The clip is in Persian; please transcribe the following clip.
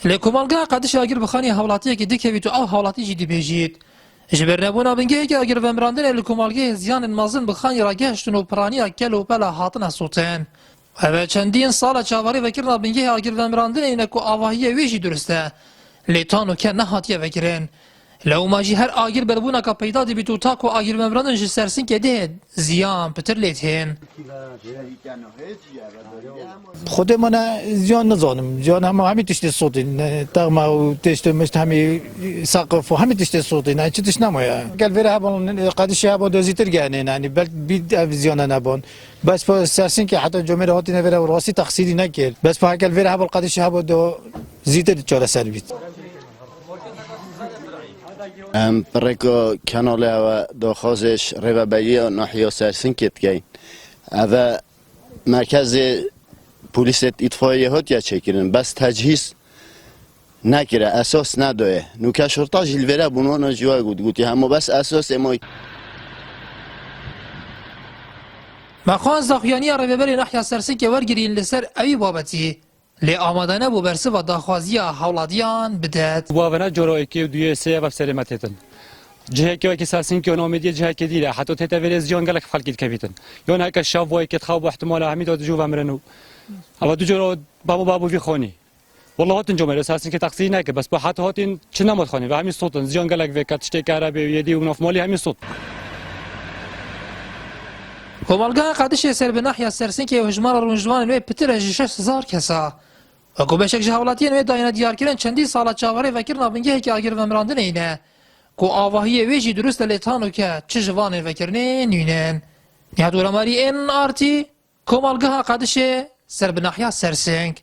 لکومالگاه قدش اگر بخانی حوالاتی که دکوی تو او حوالاتی جدی بجید جبر نبونا بنگه که اگر ومراندن لکومالگاه زیان مازن بخانی را گشتن و پرانی کلو بلا هاتن سوتن و چندین سال چاواری وکرنا بنگه اگر ومراندن اینکو آواهی ویجی درسته لیتانو که نهاتیه وکرن لو ماجی هر آگر بربونا که پیدا دی بیتو تاکو آگر ومراندن جی سرسین که ده زیان پتر لیتین خود من زیان نزانم زیان همه تشت صوتی تقم و تشت مشت همه سقف و همه تشت صوتی نه چی تشت نمایا قال فيها هبون قدش هبون دوزيتر يعني يعني بل بيد زيان نبون بس فسرسين که حتی جمهور هاتی نفره و راستی تقصیری نکرد بس فقال فيها هبون قدش هبون دو زیتر چهار سربیت برکو کانال و داخازش روابعی ناحیه سرسین کت گین و مرکز پلیس اطفائیه هات یا چکرن بس تجهیز نکره اساس نداره نوکه شرطا جلوره بونوانا جوای گوتی همه بس اساس امای مخوان زاخیانی روابری ناحیه سرسین که ورگرین لسر اوی بابتی لی آمادانه بو برسه و داخوازی حولادیان بدهد بابنا جرایی که دوی سه و سلامتیتن جهه که ساسین که نامیدی جهه که دیره حتی تتویل زیان گلک خالقیت کبیتن یون هک شاف وای که تخواب احتمال همین دو جو ومرنو اما دو جرا بابو وی خونی والله هاتن جمله ساسین که تقصیر نکه بس با حتی هاتین چه نماد خونی و همین صوتن زیان گلک و کاتشته کارابی یدی و نفمالی همین صوت کومالگاه قدش سر به ناحیه سرسین که هجمار رونجوان نوی پتر 6000 کسا اگه بشک جهالاتی نوی داینه دیار کردن چندی سال چاوری وکرنا بنگه که اگر ومراندن اینه کو آواهی ویجی درست لیتانو که چه جوان وکرنه نینن نهدورماری این آرتی کومالگاه قدش سر به ناحیه سرسنگ